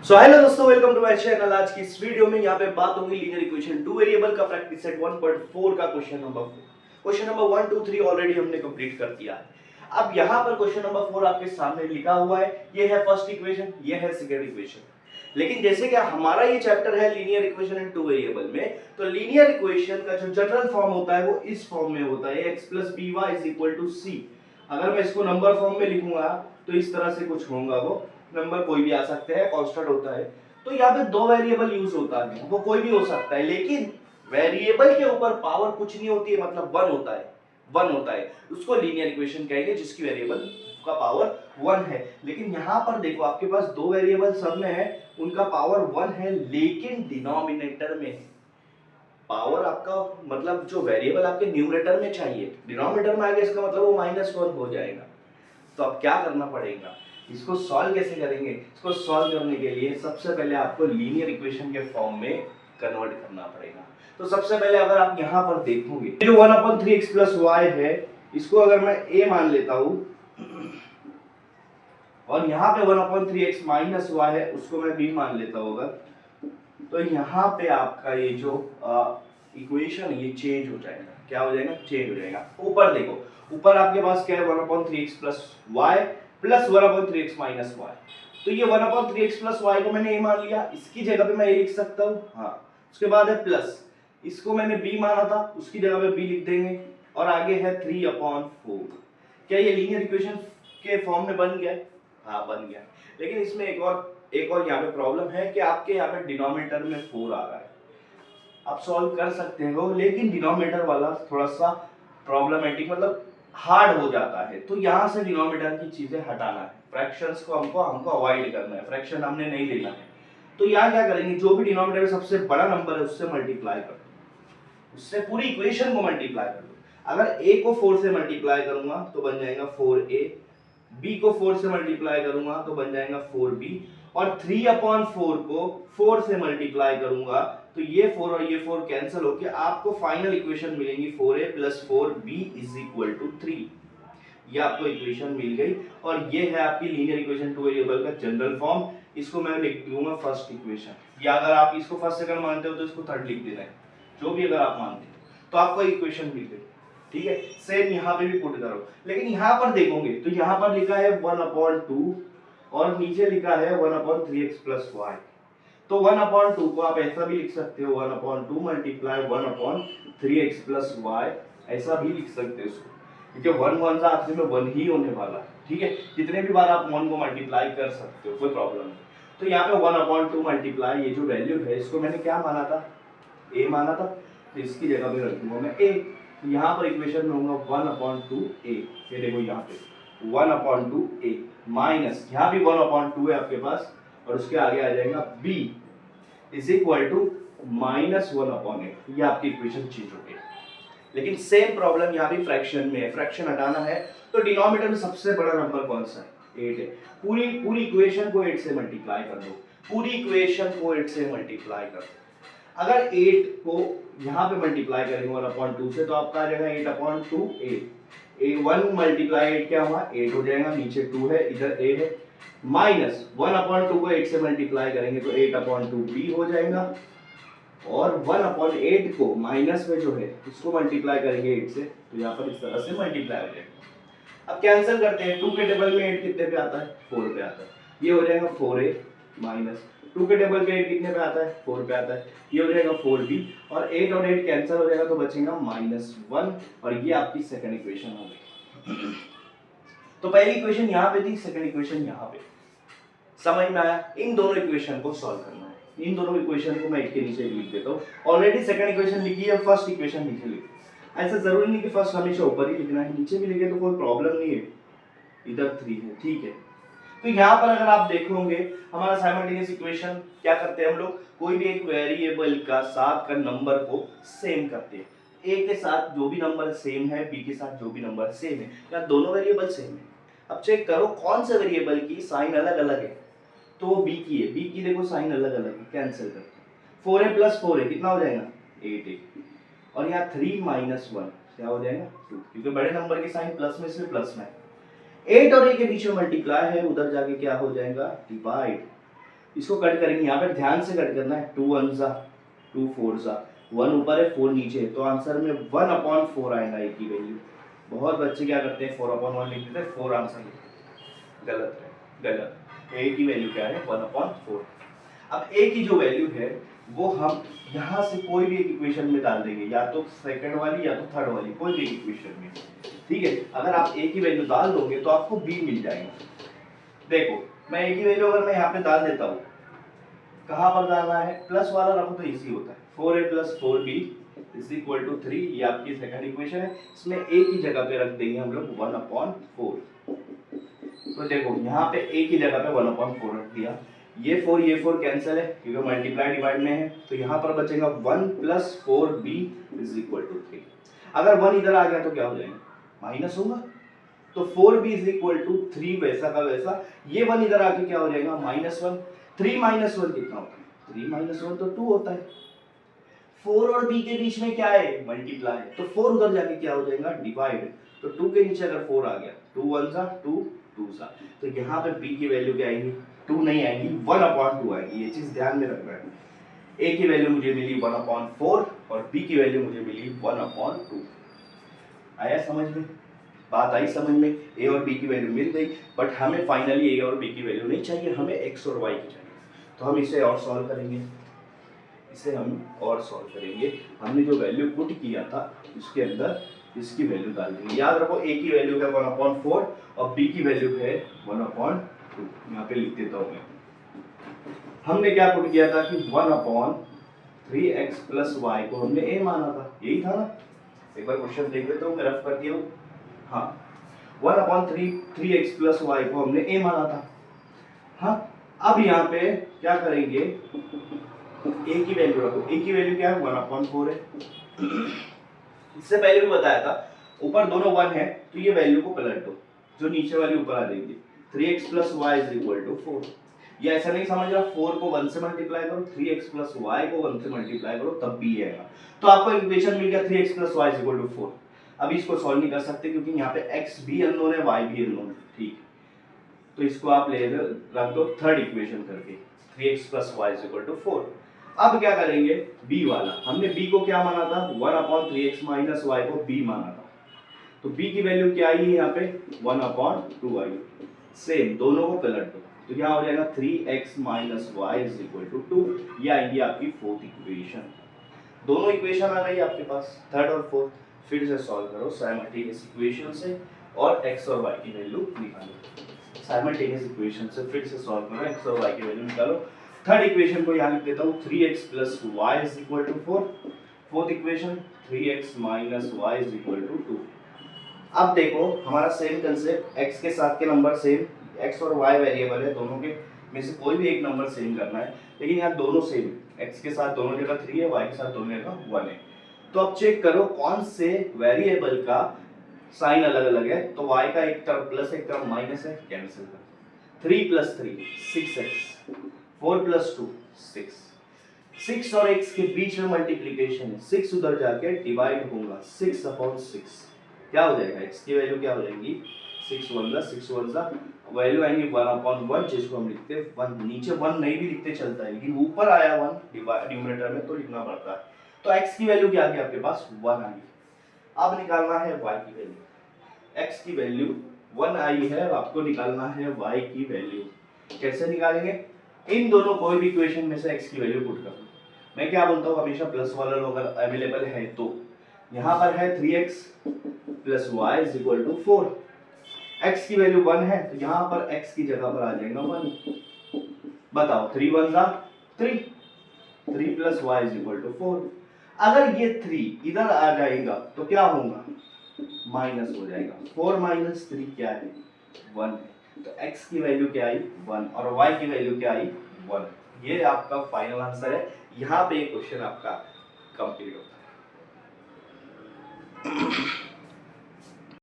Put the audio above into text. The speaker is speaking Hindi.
सो हेलो दोस्तों, वेलकम टू माय चैनल। आज की इस वीडियो में यहाँ पे बात होगी लीनियर इक्वेशन टू वेरिएबल का प्रैक्टिस सेट 1.4 का क्वेश्चन नंबर 1 2 3 ऑलरेडी हमने कंप्लीट कर दिया है। अब यहाँ पर क्वेश्चन नंबर 4 आपके सामने लिखा हुआ है। ये है फर्स्ट इक्वेशन, ये है सेकंड इक्वेशन। लेकिन जैसे कि हमारा ये चैप्टर है linear equation in two variable में, तो लीनियर इक्वेशन का जो जनरल फॉर्म होता है वो इस फॉर्म में होता है x + by = c। अगर मैं इसको नंबर फॉर्म में लिखूंगा तो इस तरह से कुछ होगा। वो नंबर कोई भी आ सकते हैं, कांस्टेंट होता है। तो यहाँ पे दो वेरिएबल यूज होता है, वो कोई भी हो सकता है, लेकिन वेरिएबल के ऊपर पावर कुछ नहीं होती है, मतलब वन होता है। उसको लीनियर इक्वेशन कहेंगे जिसकी वेरिएबल का पावर 1 है। लेकिन यहाँ पर देखो, आपके पास दो वेरिएबल सब में है, उनका पावर 1 है, लेकिन डिनोमिनेटर में है। पावर आपका मतलब जो वेरिएबल आपके न्यूमरेटर में चाहिए, डिनोमिनेटर में आ गया, इसका मतलब वो -1 हो जाएगा। तो अब क्या करना पड़ेगा, इसको सॉल्व कैसे करेंगे? इसको सॉल्व करने के लिए सबसे पहले आपको लीनियर इक्वेशन के फॉर्म में कन्वर्ट करना पड़ेगा। तो सबसे पहले अगर आप यहाँ पर देखोगे, जो 1/3x + y है, इसको अगर मैं a मान लेता हूं, और यहाँ पे 1/3x - y है, उसको मैं b मान लेता हूं, तो यहाँ पे आपका ये जो इक्वेशन ये चेंज हो जाएगा। क्या हो जाएगा? चेंज हो जाएगा। ऊपर देखो, ऊपर आपके पास क्या है? 1/3x + y + 1/3x - y। तो ये 1/3x + y को मैंने a मान लिया, इसकी जगह पे मैं a लिख सकता हूँ। हाँ, उसके बाद है प्लस, इसको मैंने b माना था, उसकी जगह पे b लिख देंगे, और आगे है 3/4। क्या ये लीनियर इक्वेशन के फॉर्म में बन गया है? हाँ, बन गया। लेकिन इसमें एक और यहाँ पे प्रॉब्लम है कि आपके यहाँ पे डिनोमिनेटर में 4 आ रहा है। आप सॉल्व कर सकते हो, लेकिन डिनोमिनेटर वाला थोड़ा सा प्रॉब्लमेटिक, मतलब हार्ड हो जाता है। तो यहाँ से डिनोमिनेटर की चीजें हटाना है, फ्रैक्शंस को हमको अवॉइड करना है, फ्रैक्शन हमने नहीं लेना है। तो यहाँ क्या करेंगे, जो भी डिनोमिनेटर में सबसे बड़ा नंबर है उससे मल्टीप्लाई कर दो, उससे पूरी इक्वेशन को मल्टीप्लाई कर दो। अगर a को 4 से मल्टीप्लाई करूंगा तो बन जाएगा 4a, b को 4 से मल्टीप्लाई करूंगा तो बन जाएगा 4b, और 3/4 को 4 से मल्टीप्लाई करूंगा तो ये 4 और ये 4 कैंसिल होकर आपको फाइनल इक्वेशन मिलेगी 4a + 4b = 3। ये आपको इक्वेशन मिल गई, और ये है आपकी लीनियर इक्वेशन टू वेरिएबल का जनरल फॉर्म। इसको मैं लिख दूंगा फर्स्ट इक्वेशन, या अगर आप इसको फर्स्ट सेकंड मानते हो तो इसको थर्ड लिख देना है, जो भी अगर आप मानते हो। तो आपको इक्वेशन मिल गई, ठीक है। सेम यहाँ पे भी पुट करो, लेकिन यहाँ पर देखोगे तो यहाँ पर लिखा है 1/2 और नीचे लिखा है 1/3x + y। तो 1/2 को आप ऐसा भी लिख सकते हो, 1/2 × 1/3x + y, ऐसा भी लिख सकते हो इसको, क्योंकि 1 सा आपसे में 1 ही होने वाला है, ठीक है। जितने भी बार आप 1 को मल्टीप्लाई कर सकते हो, कोई प्रॉब्लम नहीं। तो यहाँ पे 1/2 मल्टीप्लाई, ये जो वैल्यू है इसको मैंने क्या माना था? a माना था, तो इसकी जगह पे रख दूंगा मैं a। यहाँ पर इक्वेशन में होगा 1/2a। ये देखो यहाँ पे 1/2a माइनस, यहाँ भी 1/2 है आपके पास, और उसके आगे आ जाएगा b = -1/8। ये आपकी इक्वेशन चेंज हो गई। लेकिन सेम प्रॉब्लम यहाँ भी फ्रैक्शन में है, फ्रैक्शन हटाना है। तो डिनोमिनेटर में सबसे बड़ा नंबर कौन सा है? 8 है। पूरी इक्वेशन को 8 से मल्टीप्लाई कर दो, पूरी इक्वेशन को 8 से मल्टीप्लाई कर दो। अगर 8 को यहाँ पे मल्टीप्लाई करेंगे 1/2 से, तो आपका आ जाएगा 8/2a। 1 × 8 क्या हुआ? 8 हो जाएगा, नीचे 2 है, इधर a है, माइनस 1/2 को 8 से मल्टीप्लाई करेंगे तो 8/2b हो जाएगा, और 1/8 को माइनस में जो है इसको मल्टीप्लाई करेंगे 8 से, तो यहाँ पर इस तरह से मल्टीप्लाई हो जाएगा। अब कैंसिल करते हैं, 2 के टेबल में 8 कितने पे आता है? 4 पे आता है। ये हो जाएगा 4a माइनस 2 के टेबल पे 8 कितने पे आता है? 4 पे आता है। ये हो जाएगा 4b, और 8 और 8 कैंसिल हो जाएगा तो बचेगा -1, और ये आपकी सेकंड इक्वेशन हो गई। तो पहली इक्वेशन यहाँ पे थी, सेकंड इक्वेशन यहाँ पे। समझ में आया? इन दोनों इक्वेशन को सॉल्व करना है। इन दोनों इक्वेशन को मैं एक के नीचे लिख देता हूँ। ऑलरेडी सेकंड इक्वेशन लिखी है, फर्स्ट इक्वेशन नीचे लिखी। ऐसा जरूरी नहीं कि फर्स्ट हमेशा ऊपर ही लिखना है, नीचे भी लिखे तो कोई प्रॉब्लम नहीं है। इधर 3 है, ठीक है। तो यहाँ पर अगर आप देखोगे, हमारा साइमल्टेनियस इक्वेशन क्या करते हैं हम लोग, कोई भी एक वेरिएबल का साथ का नंबर को सेम करते हैं। ए के साथ जो भी नंबर सेम है, बी के साथ जो भी नंबर सेम है, या दोनों वेरिएबल सेम है। अब चेक करो कौन से वेरिएबल की साइन अलग अलग है, तो वो बी की है। बी की देखो साइन अलग अलग है, कैंसिल करते हैं। 4a + 4a कितना हो जाएगा? 8a, और यहाँ 3 - 1 क्या हो जाएगा? 2, क्योंकि बड़े नंबर की साइन प्लस में, इसलिए प्लस में। 8 और a के बीच में मल्टीप्लाई है, उधर जाके क्या हो जाएगा? डिवाइड। इसको कट करेंगे, यहाँ पे ध्यान से कट करना है, 2 1 सा 2 4 सा, 1 ऊपर है 4 नीचे है, तो आंसर में 1/4 आएगा ए की वैल्यू। बहुत बच्चे क्या करते हैं 4/1 लिख देते हैं, 4 आंसर लिखते हैं, गलत है, गलत। ए की वैल्यू क्या है 1/4। अब ए की जो वैल्यू है वो हम यहाँ से कोई भी एक इक्वेशन में डाल देंगे, या तो सेकंड वाली या तो थर्ड वाली, कोई भी इक्वेशन में, ठीक है। अगर आप ए की वैल्यू डाल दोगे तो आपको बी मिल जाएगा। देखो मैं ए की वैल्यू अगर मैं यहाँ पे डाल देता हूँ, कहाँ पर डालना है, प्लस वाला रखो तो इजी होता है, 4a + 4b = 3, ये आपकी सेकंड इक्वेशन है। इसमें a की जगह पे रख देंगे हम लोग 1/4। तो देखो यहाँ पे a की जगह पे 1/4 रख दिया, ये 4 कैंसिल है क्योंकि मल्टीप्लाई डिवाइड में है, तो यहाँ पर बचेगा 1 + 4b = 3। अगर 1 इधर आ गया तो क्या हो जाएगा, माइनस होगा, तो 4b = 3 वैसा का वैसा, ये 1 इधर आके क्या हो जाएगा -1। 3 - 1 कितना होता है, 3 - 1 तो 2 होता है। 4 और b के बीच में क्या है, मल्टीप्लाई, तो 4 उधर जाके क्या हो जाएगा, डिवाइड, तो 2 के नीचे अगर 4 आ गया, 2 1 सा 2 2 सा, तो यहाँ पे b की वैल्यू क्या आएगी, 2 नहीं आएगी, 1/2 आएगी। ये चीज ध्यान में रखना है। a की वैल्यू मुझे मिली 1/4 और b की वैल्यू मुझे मिली 1/2। आया समझ में, बात आई समझ में, a और b की वैल्यू मिल गई, बट हमें फाइनली a और b की वैल्यू नहीं चाहिए, हमें x और y की चाहिए। तो हम इसे और सॉल्व करेंगे, इसे हम और सॉल्व करेंगे। हमने जो वैल्यू पुट किया था उसके अंदर इसकी वैल्यू डाल देंगे। याद रखो a की वैल्यू है 1/4 और b की वैल्यू है 1/2। यहाँ पे लिख देता हूँ मैं। हमने क्या पुट किया था कि 1/3x + y को हमने a माना था, यही था ना। एक बार क्वेश्चन देख लेते हो, मैं रफ कर दिया हूँ। हाँ 1/3x + y को हमने a माना था। हाँ अब यहाँ पे क्या करेंगे, a की वैल्यू रखो, a की वैल्यू क्या है 1/4 है। इससे पहले भी बताया था, ऊपर दोनों 1 है तो ये वैल्यू को पलट दो, जो नीचे वाली ऊपर आ जाएगी, 3x + y = 4। ये ऐसा नहीं समझ रहा 4 को 1 से मल्टीप्लाई करो, 3x + y को 1 से मल्टीप्लाई करो तब भी ये आएगा। तो आपको इक्वेशन मिल गया 3x + y = 4। अभी इसको सॉल्व नहीं कर सकते क्योंकि यहाँ पे x भी अननोन है, y भी अननोन है, ठीक है। तो इसको आप ले रख दो थर्ड इक्वेशन करके, 3x + y = 4। अब क्या करेंगे, b वाला, हमने b को क्या माना था, 1/3x - y को b माना था, तो b की वैल्यू क्या आई है यहाँ पे 1/2 आई। सेम दोनों को पलट दो, तो क्या हो जाएगा 3x - y = 2, ये आएगी आपकी फोर्थ इक्वेशन। दोनों इक्वेशन आ गई आपके पास, थर्ड और फोर्थ। फिर से सॉल्व करो साइमल्टेनियस इक्वेशन से और x और y की वैल्यू निकालो। साइमल्टेनियस इक्वेशन से फिर से सॉल्व करो, x और y की वैल्यू निकालो। थर्ड इक्वेशन को यहाँ लिख देता हूँ 3x + y = 4। Fourth equation 3x - y = 2। अब देखो हमारा सेम कंसेप्ट, x के साथ के नंबर सेम, x और y वेरिएबल है, दोनों के में से कोई भी एक नंबर सेम करना है, लेकिन यहाँ दोनों सेम, x के साथ दोनों जगह 3 है, y के साथ दोनों जगह 1 है। तो अब चेक करो कौन से वेरिएबल का साइन अलग अलग है, तो y का एक तरफ प्लस एक तरफ माइनस है, कैंसिल कर। 3 + 3 6x, 4 + 2 6, 6 और x के बीच में मल्टीप्लिकेशन है, 6 उधर जाके डिवाइड होगा, 6/6 क्या हो जाएगा, x की वैल्यू क्या हो जाएगी 6 1 सा वैल्यू आएंगी 1/1, जिसको हम लिखते हैं 1। नीचे 1 नहीं भी लिखते चलता है, लेकिन ऊपर आया 1 न्यूमरेटर में तो लिखना पड़ता है। तो x की वैल्यू क्या आ गई आपके पास 1 आई। अब निकालना है y की वैल्यू। x की वैल्यू 1 आई है, आपको निकालना है y की वैल्यू। कैसे निकालेंगे, इन दोनों कोई भी इक्वेशन में से x की वैल्यू पुट कर दो। मैं क्या बोलता हूँ, हमेशा प्लस वाला लोग अगर अवेलेबल है तो यहाँ पर है 3x + y = 4, x की वैल्यू 1 है तो यहाँ पर x की जगह पर आ जाएगा 1। बताओ 3 1 सा 3, 3 + y = 4। अगर ये 3 इधर आ जाएगा तो क्या होगा, माइनस हो जाएगा। 4 - 3 क्या है 1 है, तो x की वैल्यू क्या आई 1 और y की वैल्यू क्या आई 1। ये आपका फाइनल आंसर है। यहाँ पे क्वेश्चन आपका कंप्लीट होता है।